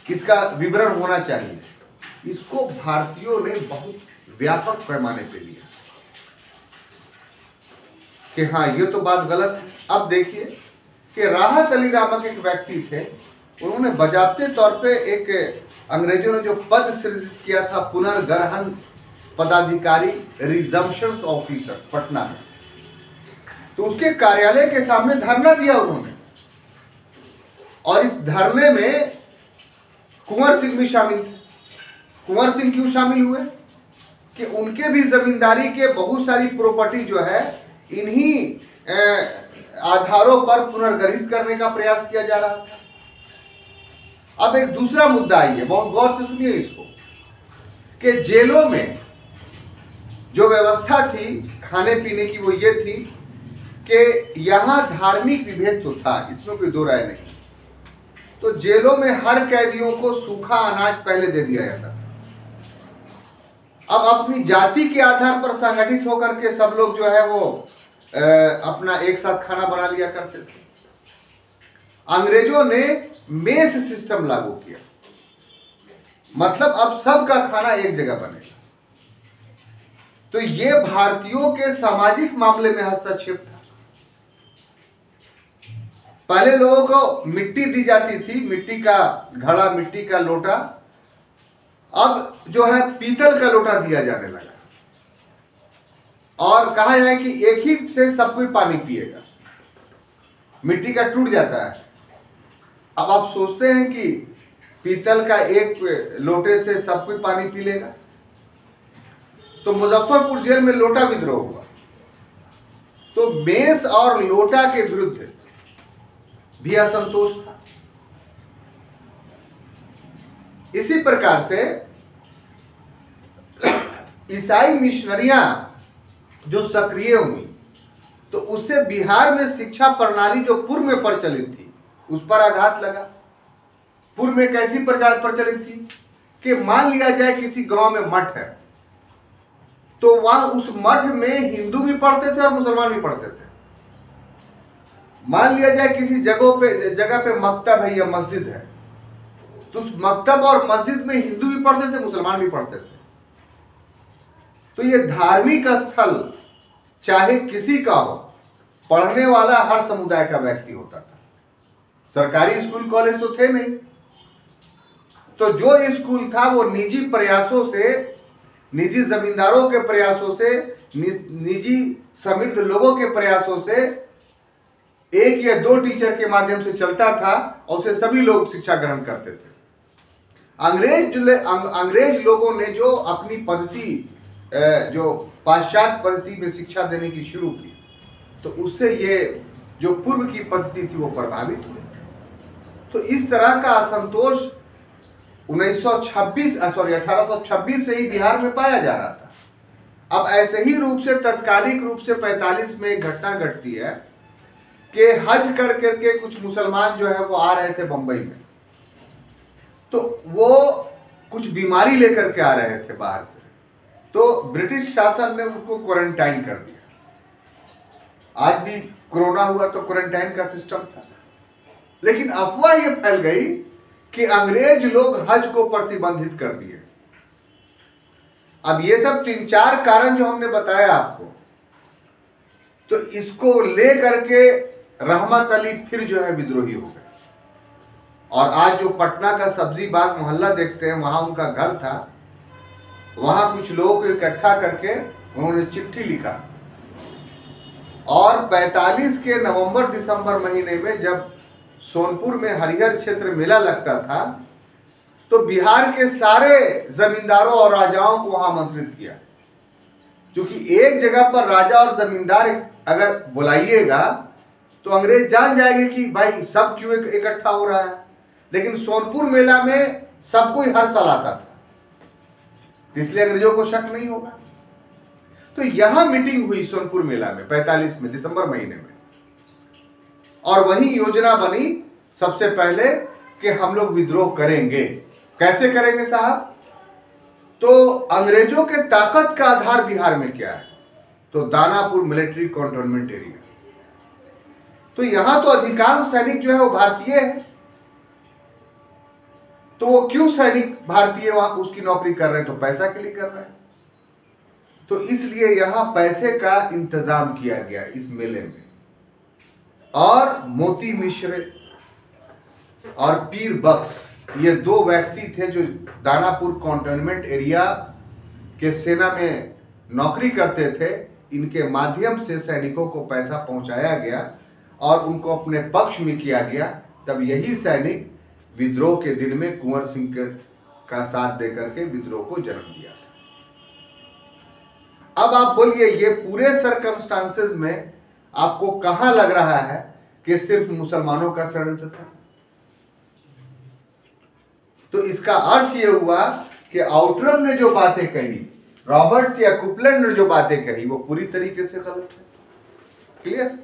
इसका विवरण होना चाहिए। इसको भारतीयों ने बहुत व्यापक पैमाने पे लिया कि हाँ ये तो बात गलत है। अब देखिए कि राहत अली नामक एक व्यक्ति थे, उन्होंने बजाबते तौर पे एक अंग्रेजों ने जो पद सृजित किया था पुनर्ग्रहण पदाधिकारी रिजम्पशन ऑफिसर पटना में, तो उसके कार्यालय के सामने धरना दिया उन्होंने। और इस धरने में कुंवर सिंह भी शामिल थे। कुंवर सिंह क्यों शामिल हुए कि उनके भी जमींदारी के बहुत सारी प्रॉपर्टी जो है इन्हीं आधारों पर पुनर्गठित करने का प्रयास किया जा रहा था। अब एक दूसरा मुद्दा आई है, बहुत गौर से सुनिए इसको, कि जेलों में जो व्यवस्था थी खाने पीने की वो ये थी कि यहाँ धार्मिक विभेद तो था, इसमें कोई दो राय नहीं। तो जेलों में हर कैदियों को सूखा अनाज पहले दे दिया जाता था। अब अपनी जाति के आधार पर संगठित होकर के सब लोग जो है वो अपना एक साथ खाना बना लिया करते थे। अंग्रेजों ने मेस सिस्टम लागू किया, मतलब अब सबका खाना एक जगह बनेगा। तो ये भारतीयों के सामाजिक मामले में हस्तक्षेप था। पहले लोगों को मिट्टी दी जाती थी, मिट्टी का घड़ा, मिट्टी का लोटा, अब जो है पीतल का लोटा दिया जाने लगा और कहा जाए कि एक ही से सब कोई पानी पिएगा। मिट्टी का टूट जाता है। अब आप सोचते हैं कि पीतल का एक लोटे से सब कोई पानी पी लेगा? तो मुजफ्फरपुर जेल में लोटा विद्रोह हुआ। तो मेस और लोटा के विरुद्ध भी असंतोष था। इसी प्रकार से ईसाई मिशनरियां जो सक्रिय हुई, तो उससे बिहार में शिक्षा प्रणाली जो पूर्व में प्रचलित थी उस पर आघात लगा। पूर्व में कैसी प्रचलित थी कि मान लिया जाए किसी गांव में मठ है, तो वहां उस मठ में हिंदू भी पढ़ते थे और मुसलमान भी पढ़ते थे। मान लिया जाए किसी जगह पे मकतब है या मस्जिद है, तो उस मकतब और मस्जिद में हिंदू भी पढ़ते थे, मुसलमान भी पढ़ते थे। तो ये धार्मिक स्थल चाहे किसी का हो, पढ़ने वाला हर समुदाय का व्यक्ति होता था। सरकारी स्कूल कॉलेज तो थे नहीं, तो जो स्कूल था वो निजी प्रयासों से, निजी जमींदारों के प्रयासों से, निजी समृद्ध लोगों के प्रयासों से एक या दो टीचर के माध्यम से चलता था और उसे सभी लोग शिक्षा ग्रहण करते थे। अंग्रेज लोगों ने जो अपनी पद्धति, जो पाश्चात्य पद्धति में शिक्षा देने की शुरू की, तो उससे ये जो पूर्व की पद्धति थी वो प्रभावित हुई। तो इस तरह का असंतोष 1826 से ही बिहार में पाया जा रहा था। अब ऐसे ही रूप से तत्कालिक रूप से 45 में एक घटना घटती है कि हज कर करके कुछ मुसलमान जो है वो आ रहे थे बंबई में, तो वो कुछ बीमारी लेकर के आ रहे थे बाहर से, तो ब्रिटिश शासन ने उनको क्वारंटाइन कर दिया। आज भी कोरोना हुआ तो क्वारंटाइन का सिस्टम था, लेकिन अफवाह ये फैल गई कि अंग्रेज लोग हज को प्रतिबंधित कर दिए। अब ये सब 3-4 कारण जो हमने बताया आपको, तो इसको लेकर के रहमत अली फिर जो है विद्रोही हो गए। और आज जो पटना का सब्जी बाग मोहल्ला देखते हैं, वहां उनका घर था, वहां कुछ लोगों को इकट्ठा करके उन्होंने चिट्ठी लिखा और 45 के नवंबर-दिसंबर महीने में जब सोनपुर में हरिहर क्षेत्र मेला लगता था, तो बिहार के सारे जमींदारों और राजाओं को वहां आमंत्रित किया। क्योंकि एक जगह पर राजा और जमींदार अगर बुलाइएगा तो अंग्रेज जान जाएंगे कि भाई सब क्यों इकट्ठा हो रहा है। लेकिन सोनपुर मेला में सब कोई हर साल आता था, इसलिए अंग्रेजों को शक नहीं होगा। तो यहां मीटिंग हुई सोनपुर मेला में 45 में दिसंबर महीने में, और वही योजना बनी सबसे पहले कि हम लोग विद्रोह करेंगे। कैसे करेंगे साहब? तो अंग्रेजों के ताकत का आधार बिहार में क्या है? तो दानापुर मिलिट्री कंटोनमेंट एरिया। तो यहां तो अधिकांश सैनिक जो है वो भारतीय है, तो वो क्यों सैनिक भारतीय वहां उसकी नौकरी कर रहे हैं? तो पैसा के लिए कर रहे हैं। तो इसलिए यहां पैसे का इंतजाम किया गया इस मेले में। और मोती मिश्र और पीर बख्श, ये दो व्यक्ति थे जो दानापुर कंटोनमेंट एरिया के सेना में नौकरी करते थे। इनके माध्यम से सैनिकों को पैसा पहुंचाया गया और उनको अपने पक्ष में किया गया। तब यही सैनिक विद्रोह के दिन में कुंवर सिंह का साथ देकर के विद्रोह को जन्म दिया था। अब आप बोलिए, ये पूरे सर्कमस्टांसेस में आपको कहां लग रहा है कि सिर्फ मुसलमानों का षड्यंत्र था? तो इसका अर्थ यह हुआ कि आउटरम ने जो बातें कही, रॉबर्ट्स या कुपलैंड ने जो बातें कही, वो पूरी तरीके से गलत है। क्लियर?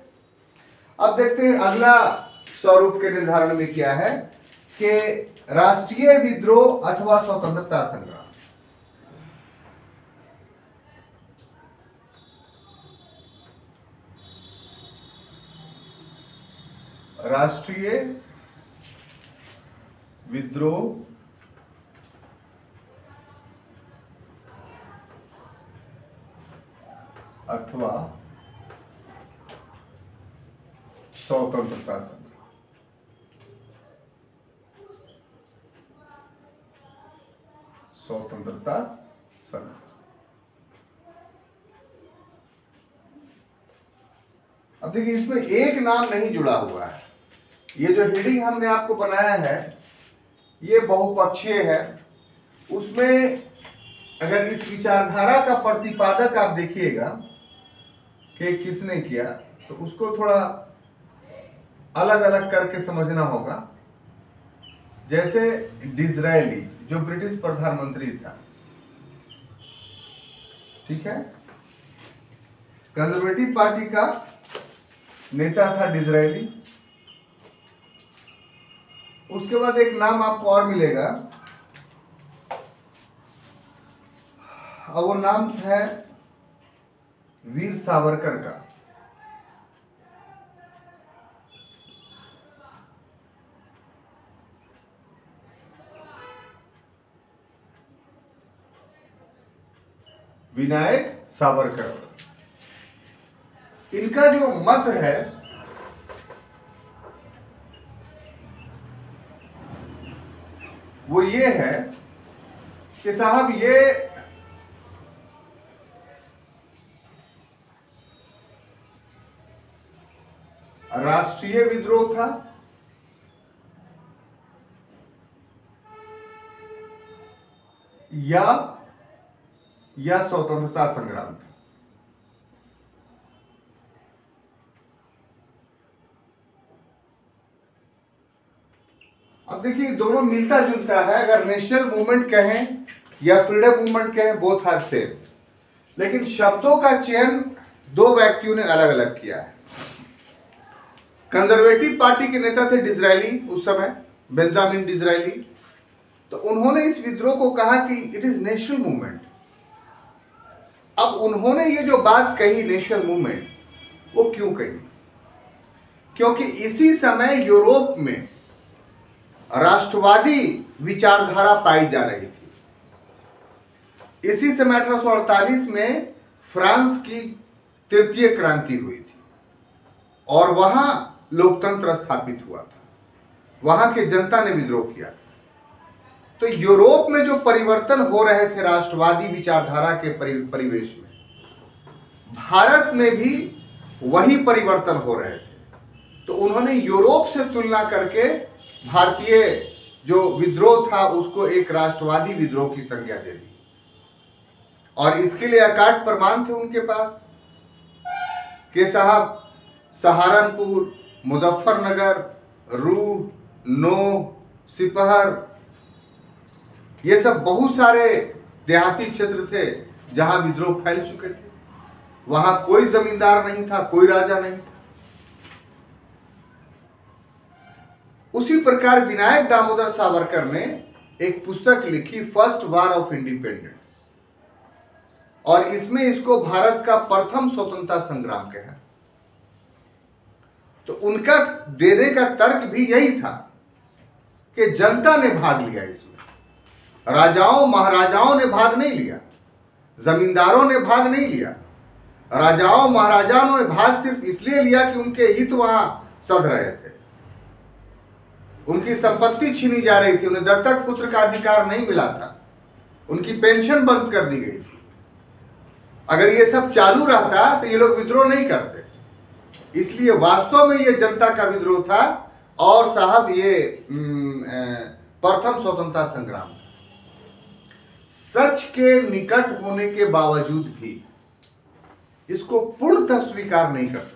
अब देखते हैं अगला स्वरूप के निर्धारण में क्या है कि राष्ट्रीय विद्रोह अथवा स्वतंत्रता संग्राम। राष्ट्रीय विद्रोह अथवा स्वतंत्रता संग्राम। स्वतंत्रता संग्राम। अब देखिए, इसमें एक नाम नहीं जुड़ा हुआ है। ये जो हेडिंग हमने आपको बनाया है ये बहुपक्षीय है। उसमें अगर इस विचारधारा का प्रतिपादक आप देखिएगा कि किसने किया, तो उसको थोड़ा अलग अलग करके समझना होगा। जैसे डिज़रायली जो ब्रिटिश प्रधानमंत्री था, ठीक है, कंजर्वेटिव पार्टी का नेता था डिज़रायली। उसके बाद एक नाम आपको और मिलेगा, और वो नाम है वीर सावरकर का। विनायक सावरकर। इनका जो मत है वो ये है कि साहब ये राष्ट्रीय विद्रोह था या स्वतंत्रता संग्राम था। अब देखिए, दोनों मिलता जुलता है। अगर नेशनल मूवमेंट कहें या फ्रीडम मूवमेंट कहें, बोथ आर सेम, लेकिन शब्दों का चयन दो व्यक्तियों ने अलग अलग किया है। कंजर्वेटिव पार्टी के नेता थे डिज़रायली, उस समय बेंजामिन डिज़रायली। तो उन्होंने इस विद्रोह को कहा कि इट इज नेशनल मूवमेंट। अब उन्होंने ये जो बात कही नेशनल मूवमेंट, वो क्यों कही? क्योंकि इसी समय यूरोप में राष्ट्रवादी विचारधारा पाई जा रही थी। इसी समय 1848 में फ्रांस की तृतीय क्रांति हुई थी और वहां लोकतंत्र स्थापित हुआ था। वहां की जनता ने विद्रोह किया था। तो यूरोप में जो परिवर्तन हो रहे थे राष्ट्रवादी विचारधारा के परिवेश में, भारत में भी वही परिवर्तन हो रहे थे। तो उन्होंने यूरोप से तुलना करके भारतीय जो विद्रोह था उसको एक राष्ट्रवादी विद्रोह की संज्ञा दे दी, और इसके लिए अकाट प्रमाण थे उनके पास कि साहब सहारनपुर, मुजफ्फरनगर, रूह, नोह, सिपहर, ये सब बहुत सारे देहाती क्षेत्र थे जहां विद्रोह फैल चुके थे। वहां कोई जमींदार नहीं था, कोई राजा नहीं था। उसी प्रकार विनायक दामोदर सावरकर ने एक पुस्तक लिखी, फर्स्ट वार ऑफ इंडिपेंडेंस, और इसमें इसको भारत का प्रथम स्वतंत्रता संग्राम कहा। तो उनका देने का तर्क भी यही था कि जनता ने भाग लिया इसमें, राजाओं महाराजाओं ने भाग नहीं लिया, जमींदारों ने भाग नहीं लिया। राजाओं महाराजाओं ने भाग सिर्फ इसलिए लिया कि उनके हित वहां सध रहे थे। उनकी संपत्ति छीनी जा रही थी, उन्हें दत्तक पुत्र का अधिकार नहीं मिला था, उनकी पेंशन बंद कर दी गई थी। अगर ये सब चालू रहता तो ये लोग विद्रोह नहीं करते। इसलिए वास्तव में ये जनता का विद्रोह था और साहब ये प्रथम स्वतंत्रता संग्राम था। सच के निकट होने के बावजूद भी इसको पूर्णतः स्वीकार नहीं कर सकते।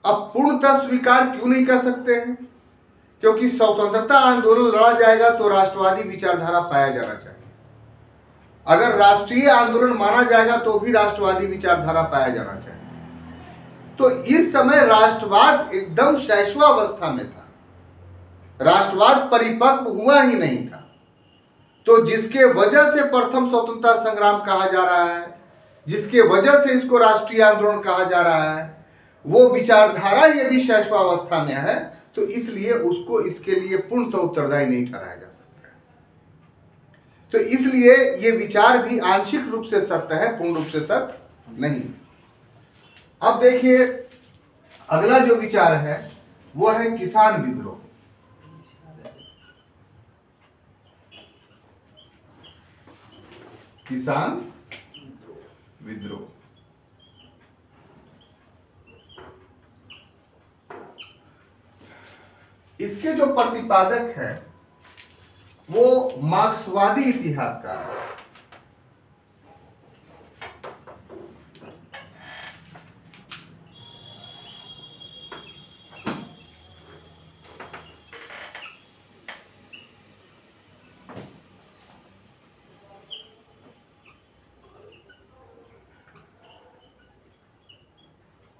अब पूर्णतः स्वीकार क्यों नहीं कर सकते हैं? क्योंकि स्वतंत्रता आंदोलन लड़ा जाएगा तो राष्ट्रवादी विचारधारा पाया जाना चाहिए। अगर राष्ट्रीय आंदोलन माना जाएगा तो भी राष्ट्रवादी विचारधारा पाया जाना चाहिए। तो इस समय राष्ट्रवाद एकदम शैशवावस्था में था, राष्ट्रवाद परिपक्व हुआ ही नहीं था। तो जिसके वजह से प्रथम स्वतंत्रता संग्राम कहा जा रहा है, जिसके वजह से इसको राष्ट्रीय आंदोलन कहा जा रहा है, वो विचारधारा ये भी शैशवावस्था में है, तो इसलिए उसको इसके लिए पूर्णतः उत्तरदायी नहीं ठहराया जा सकता। तो इसलिए ये विचार भी आंशिक रूप से सत्य है, पूर्ण रूप से सत्य नहीं। अब देखिए अगला जो विचार है वो है किसान विद्रोह। किसान विद्रोह इसके जो प्रतिपादक है वो मार्क्सवादी इतिहासकार है।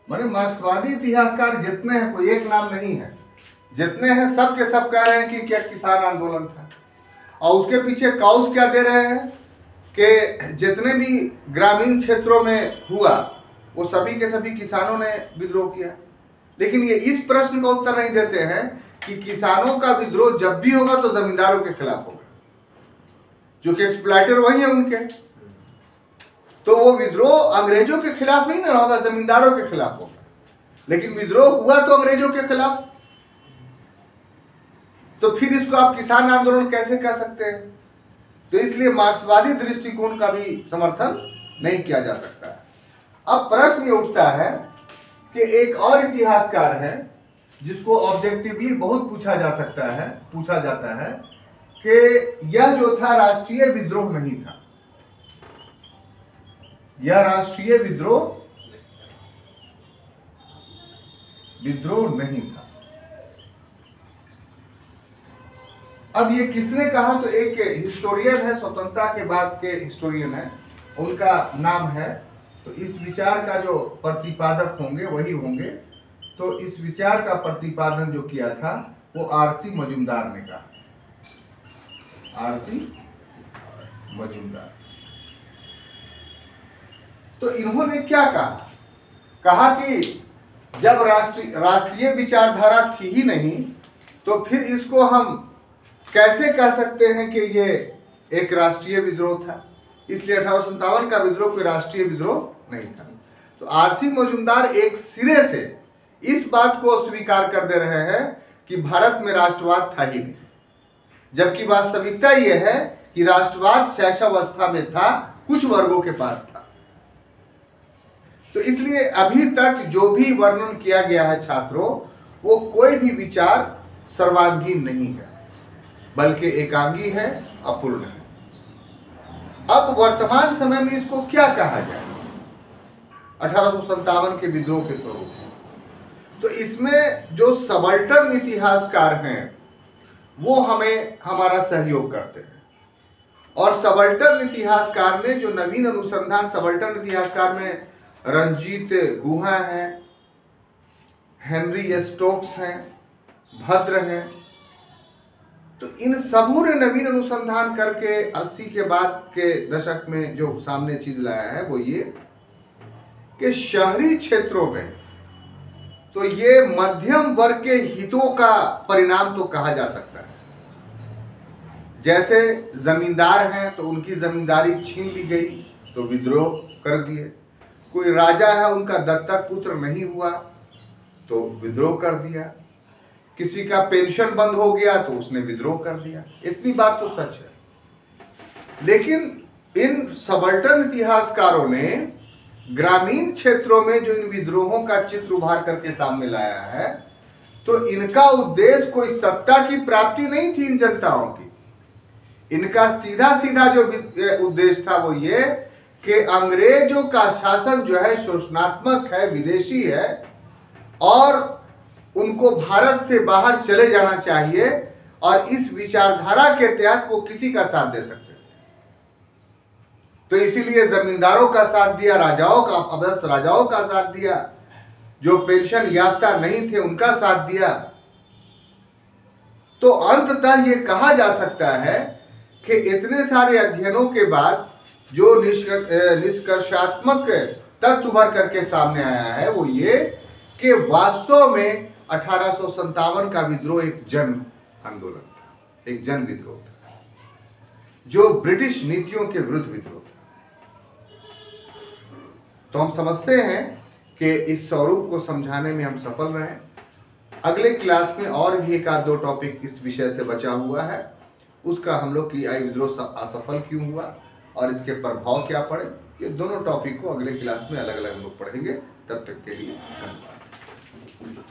माने मार्क्सवादी इतिहासकार जितने हैं, कोई एक नाम नहीं है, जितने हैं सब के सब कह रहे हैं कि क्या किसान आंदोलन था। और उसके पीछे काउज क्या दे रहे हैं कि जितने भी ग्रामीण क्षेत्रों में हुआ वो सभी के सभी किसानों ने विद्रोह किया। लेकिन ये इस प्रश्न का उत्तर नहीं देते हैं कि किसानों का विद्रोह जब भी होगा तो जमींदारों के खिलाफ होगा, जो कि एक्सप्लॉइटर वही है उनके। तो वो विद्रोह अंग्रेजों के खिलाफ नहीं ना होगा, जमींदारों के खिलाफ होगा। लेकिन विद्रोह हुआ तो अंग्रेजों के खिलाफ, तो फिर इसको आप किसान आंदोलन कैसे कह सकते हैं? तो इसलिए मार्क्सवादी दृष्टिकोण का भी समर्थन नहीं किया जा सकता है। अब प्रश्न ये उठता है कि एक और इतिहासकार है जिसको ऑब्जेक्टिवली बहुत पूछा जाता है कि यह जो था राष्ट्रीय विद्रोह नहीं था, यह राष्ट्रीय विद्रोह नहीं था। अब ये किसने कहा? तो एक हिस्टोरियन है, स्वतंत्रता के बाद के हिस्टोरियन है, उनका नाम है। तो इस विचार का जो प्रतिपादक होंगे वही होंगे। तो इस विचार का प्रतिपादन जो किया था वो आरसी मजूमदार ने कहा। आरसी मजूमदार। तो इन्होंने क्या कहा? कहा कि जब राष्ट्रीय विचारधारा थी ही नहीं तो फिर इसको हम कैसे कह सकते हैं कि ये एक राष्ट्रीय विद्रोह था। इसलिए 1857 का विद्रोह कोई राष्ट्रीय विद्रोह नहीं था। तो आरसी मजूमदार एक सिरे से इस बात को स्वीकार कर दे रहे हैं कि भारत में राष्ट्रवाद था ही नहीं, जबकि वास्तविकता यह है कि राष्ट्रवाद शैशवावस्था में था, कुछ वर्गों के पास था। तो इसलिए अभी तक जो भी वर्णन किया गया है छात्रों, वो कोई भी विचार सर्वांगीण नहीं है, बल्कि एकांगी है, अपूर्ण है। अब वर्तमान समय में इसको क्या कहा जाए? 1857 के विद्रोह के स्वरूप। तो इसमें जो सबल्टर्न इतिहासकार हैं वो हमें हमारा सहयोग करते हैं। और सबल्टर्न इतिहासकार ने जो नवीन अनुसंधान, सबल्टर्न इतिहासकार में रंजीत गुहा हैं, हेनरी स्टोक्स हैं, भद्र हैं, तो इन सबों ने नवीन अनुसंधान करके 80 के बाद के दशक में जो सामने चीज लाया है वो ये कि शहरी क्षेत्रों में तो ये मध्यम वर्ग के हितों का परिणाम तो कहा जा सकता है। जैसे जमींदार हैं तो उनकी जमींदारी छीन ली गई तो विद्रोह कर दिए। कोई राजा है, उनका दत्तक पुत्र नहीं हुआ तो विद्रोह कर दिया। किसी का पेंशन बंद हो गया तो उसने विद्रोह कर दिया। इतनी बात तो सच है। लेकिन इन सबल्टन इतिहासकारों ने ग्रामीण क्षेत्रों में जो इन विद्रोहों का चित्र उभार करके सामने लाया है, तो इनका उद्देश्य कोई सत्ता की प्राप्ति नहीं थी इन जनताओं की। इनका सीधा सीधा जो उद्देश्य था वो ये कि अंग्रेजों का शासन जो है शोषणात्मक है, विदेशी है, और उनको भारत से बाहर चले जाना चाहिए, और इस विचारधारा के तहत वो किसी का साथ दे सकते थे। तो इसीलिए जमींदारों का साथ दिया, राजाओं का, अवश्य राजाओं का साथ दिया, जो पेंशन याफ्ता नहीं थे उनका साथ दिया। तो अंततः ये कहा जा सकता है कि इतने सारे अध्ययनों के बाद जो निष्कर्षात्मक तथ्य उभर करके सामने आया है वो ये कि वास्तव में 1857 का विद्रोह एक जन आंदोलन था, एक जन विद्रोह था, जो ब्रिटिश नीतियों के विरुद्ध विद्रोह था। तो हम समझते हैं कि इस स्वरूप को समझाने में हम सफल रहे। अगले क्लास में और भी एक आध दो टॉपिक इस विषय से बचा हुआ है, उसका हम लोग की विद्रोह असफल क्यों हुआ और इसके प्रभाव क्या पड़े, ये दोनों टॉपिक को अगले क्लास में अलग अलग हम लोग पढ़ेंगे। तब तक के लिए धन्यवाद।